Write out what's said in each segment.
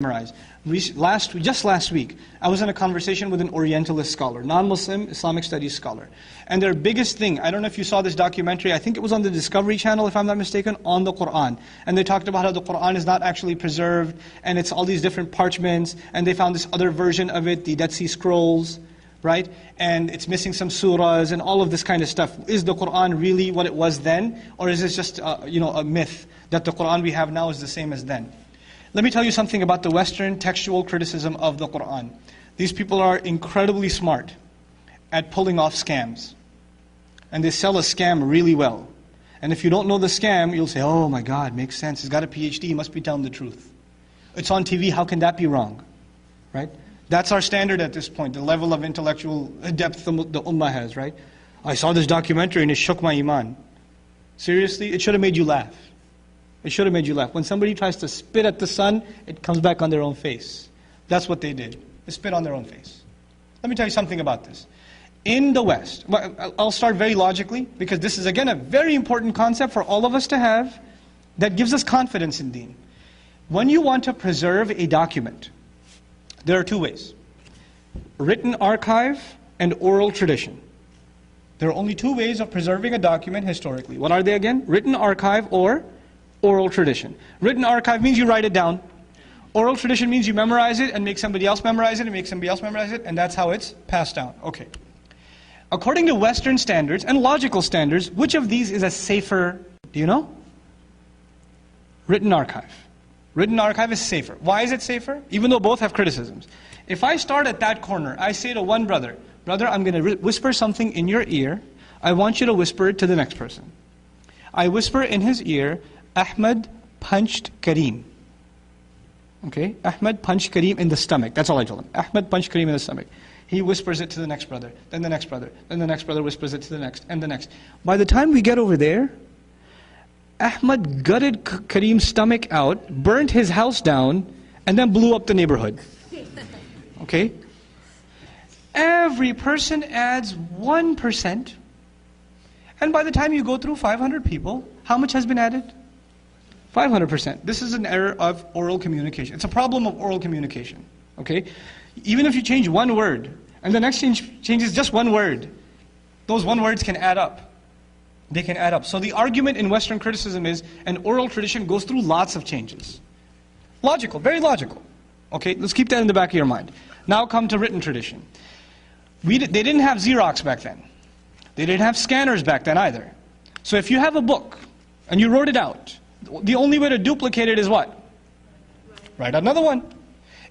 memorize. Just last week, I was in a conversation with an Orientalist scholar, non-Muslim Islamic studies scholar. And their biggest thing, I don't know if you saw this documentary, I think it was on the Discovery Channel if I'm not mistaken, on the Quran. And they talked about how the Quran is not actually preserved, and it's all these different parchments, and they found this other version of it, the Dead Sea Scrolls, right? And it's missing some surahs and all of this kind of stuff. Is the Quran really what it was then? Or is it just a myth that the Quran we have now is the same as then? Let me tell you something about the Western textual criticism of the Quran. These people are incredibly smart at pulling off scams. And they sell a scam really well. And if you don't know the scam, you'll say, oh my God, makes sense. He's got a PhD, he must be telling the truth. It's on TV, how can that be wrong? Right? That's our standard at this point, the level of intellectual depth the Ummah has, right? I saw this documentary and it shook my iman. Seriously? It should have made you laugh. It should have made you laugh. When somebody tries to spit at the sun, it comes back on their own face. That's what they did. They spit on their own face. Let me tell you something about this. In the West, I'll start very logically, because this is again a very important concept for all of us to have that gives us confidence in Deen. When you want to preserve a document, there are two ways. Written archive and oral tradition. There are only two ways of preserving a document historically. What are they again? Written archive or oral tradition. Written archive means you write it down. Oral tradition means you memorize it and make somebody else memorize it and make somebody else memorize it, and that's how it's passed down. Okay. According to Western standards and logical standards, which of these is a safer, do you know? Written archive. Written archive is safer. Why is it safer? Even though both have criticisms. If I start at that corner, I say to one brother, brother, I'm going to whisper something in your ear. I want you to whisper it to the next person. I whisper in his ear, Ahmed punched Kareem. Okay? Ahmed punched Kareem in the stomach. That's all I told him. Ahmed punched Kareem in the stomach. He whispers it to the next brother, then the next brother, then the next brother whispers it to the next, and the next. By the time we get over there, Ahmed gutted Kareem's stomach out, burnt his house down, and then blew up the neighborhood. Okay? Every person adds 1%. And by the time you go through 500 people, how much has been added? 500%. This is an error of oral communication. It's a problem of oral communication. Okay? Even if you change one word, and the next changes just one word, those one words can add up. They can add up. So the argument in Western criticism is an oral tradition goes through lots of changes. Logical, very logical. Okay, let's keep that in the back of your mind. Now come to written tradition. They didn't have Xerox back then. They didn't have scanners back then either. So if you have a book, and you wrote it out, the only way to duplicate it is what? Write another one.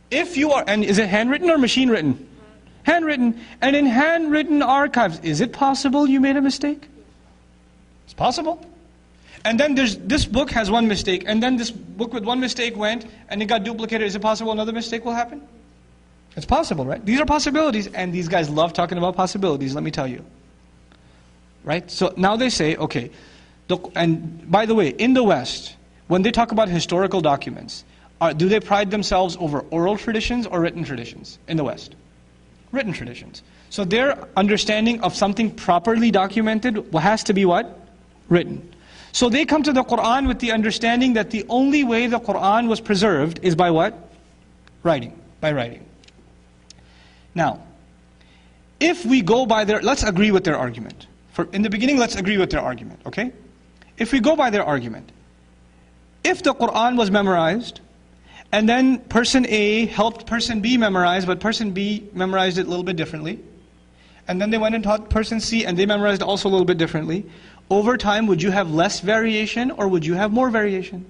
If you are, and is it handwritten or machine written? Handwritten. And in handwritten archives, is it possible you made a mistake? It's possible. And then this book has one mistake, and then this book with one mistake went, and it got duplicated. Is it possible another mistake will happen? It's possible, right? These are possibilities, and these guys love talking about possibilities, let me tell you. Right? So now they say, okay, and by the way, in the West, when they talk about historical documents, do they pride themselves over oral traditions or written traditions in the West? Written traditions. So their understanding of something properly documented has to be what? Written. So they come to the Quran with the understanding that the only way the Quran was preserved is by what? Writing. By writing. Now, if we go by let's agree with their argument. In the beginning, let's agree with their argument, okay? If we go by their argument, if the Quran was memorized, and then person A helped person B memorize, but person B memorized it a little bit differently, and then they went and taught person C, and they memorized also a little bit differently, over time, would you have less variation, or would you have more variation?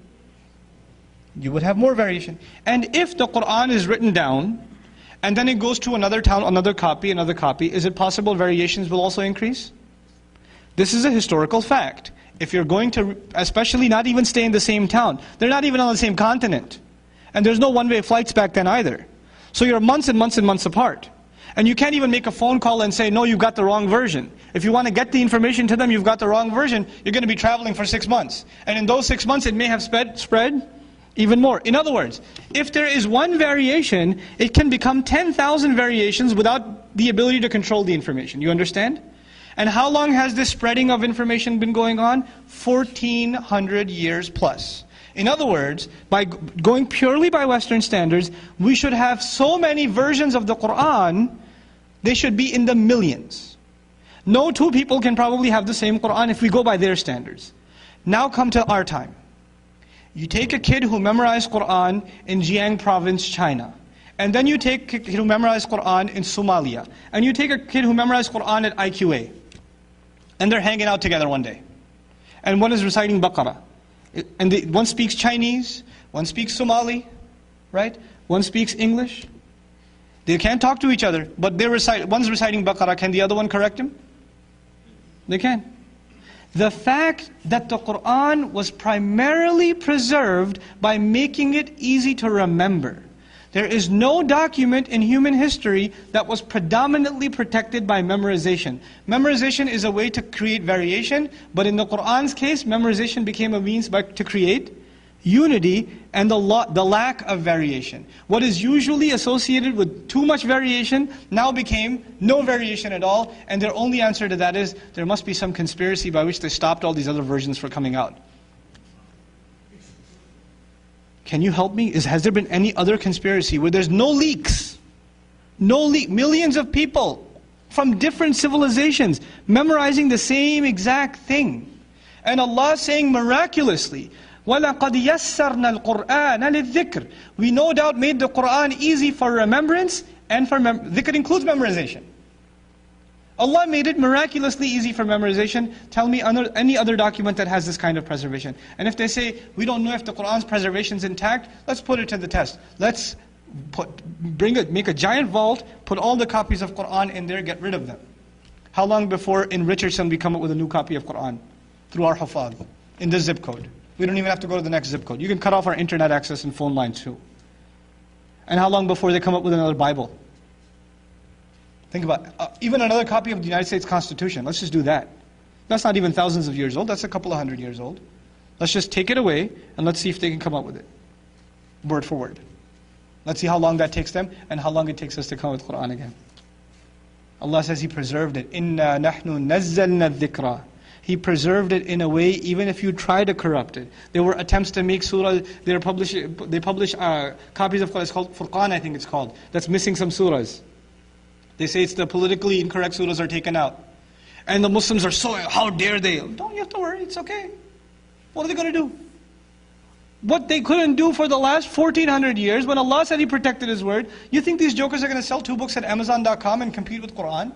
You would have more variation. And if the Quran is written down, and then it goes to another town, another copy, is it possible variations will also increase? This is a historical fact. If you're going to, especially not even stay in the same town, they're not even on the same continent. And there's no one-way flights back then either. So you're months and months and months apart. And you can't even make a phone call and say, no, you've got the wrong version. If you want to get the information to them, you've got the wrong version, you're going to be traveling for 6 months. And in those 6 months, it may have spread even more. In other words, if there is one variation, it can become 10,000 variations without the ability to control the information. You understand? And how long has this spreading of information been going on? 1400 years plus. In other words, by going purely by Western standards, we should have so many versions of the Quran, they should be in the millions. No two people can probably have the same Quran if we go by their standards. Now come to our time. You take a kid who memorized Quran in Jiang province, China. And then you take a kid who memorized Quran in Somalia. And you take a kid who memorized Quran at IQA. And they're hanging out together one day. And one is reciting Baqarah. And one speaks Chinese, one speaks Somali, right? One speaks English. They can't talk to each other, but one's reciting Baqarah. Can the other one correct him? They can. The fact that the Quran was primarily preserved by making it easy to remember. There is no document in human history that was predominantly protected by memorization. Memorization is a way to create variation, but in the Quran's case, memorization became a means to create unity and the lack of variation. What is usually associated with too much variation now became no variation at all, and their only answer to that is there must be some conspiracy by which they stopped all these other versions from coming out. Can you help me? Has there been any other conspiracy where there's no leaks? Millions of people from different civilizations memorizing the same exact thing. And Allah saying miraculously, وَلَقَدْ يَسَّرْنَا الْقُرْآنَ لِلذِّكْرِ. We no doubt made the Qur'an easy for remembrance, and for dhikr includes memorization. Allah made it miraculously easy for memorization. Tell me any other document that has this kind of preservation. And if they say, we don't know if the Qur'an's preservation is intact, let's put it to the test. Let's make a giant vault, put all the copies of Qur'an in there, get rid of them. How long before in Richardson we come up with a new copy of Qur'an? Through our hufad, in this zip code. We don't even have to go to the next zip code. You can cut off our internet access and phone lines too. And how long before they come up with another Bible? Think about even another copy of the United States Constitution. Let's just do that. That's not even thousands of years old. That's a couple of hundred years old. Let's just take it away and let's see if they can come up with it. Word for word. Let's see how long that takes them and how long it takes us to come with Quran again. Allah says He preserved it. Inna nahnu nazzalna dhikra. He preserved it in a way, even if you try to corrupt it. There were attempts to make surah, they publish copies of Quran, it's called Furqan, I think it's called, that's missing some surahs. They say it's the politically incorrect surahs are taken out. And the Muslims are so, how dare they? Don't you have to worry, it's okay. What are they going to do? What they couldn't do for the last 1400 years, when Allah said He protected His word, you think these jokers are going to sell 2 books at Amazon.com and compete with Quran?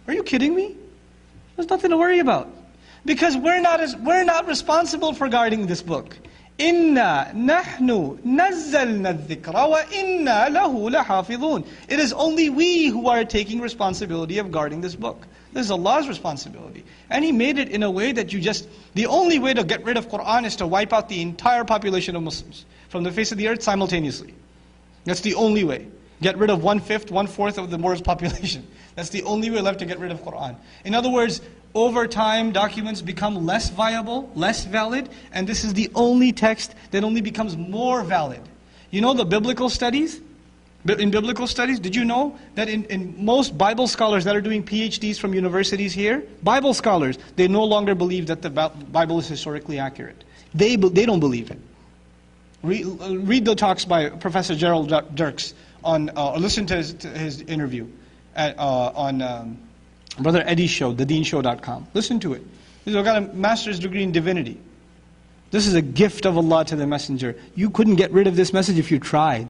Are you kidding me? There's nothing to worry about. Because we're not responsible for guarding this book. Inna nahnu nazzalna dhikra wa inna lahu lahafidhun. It is only we who are taking responsibility of guarding this book. This is Allah's responsibility. And He made it in a way that the only way to get rid of Quran is to wipe out the entire population of Muslims from the face of the earth simultaneously. That's the only way. Get rid of 1/5, 1/4 of the world's population. That's the only way left to get rid of Quran. In other words, over time, documents become less viable, less valid, and this is the only text that only becomes more valid. You know the biblical studies? In biblical studies, did you know that in most Bible scholars that are doing PhDs from universities here, Bible scholars, they no longer believe that the Bible is historically accurate. They don't believe it. Read the talks by Professor Gerald Dirks or listen to his interview on Brother Eddie's show, thedeenshow.com. Listen to it. He's got a master's degree in divinity. This is a gift of Allah to the messenger. You couldn't get rid of this message if you tried.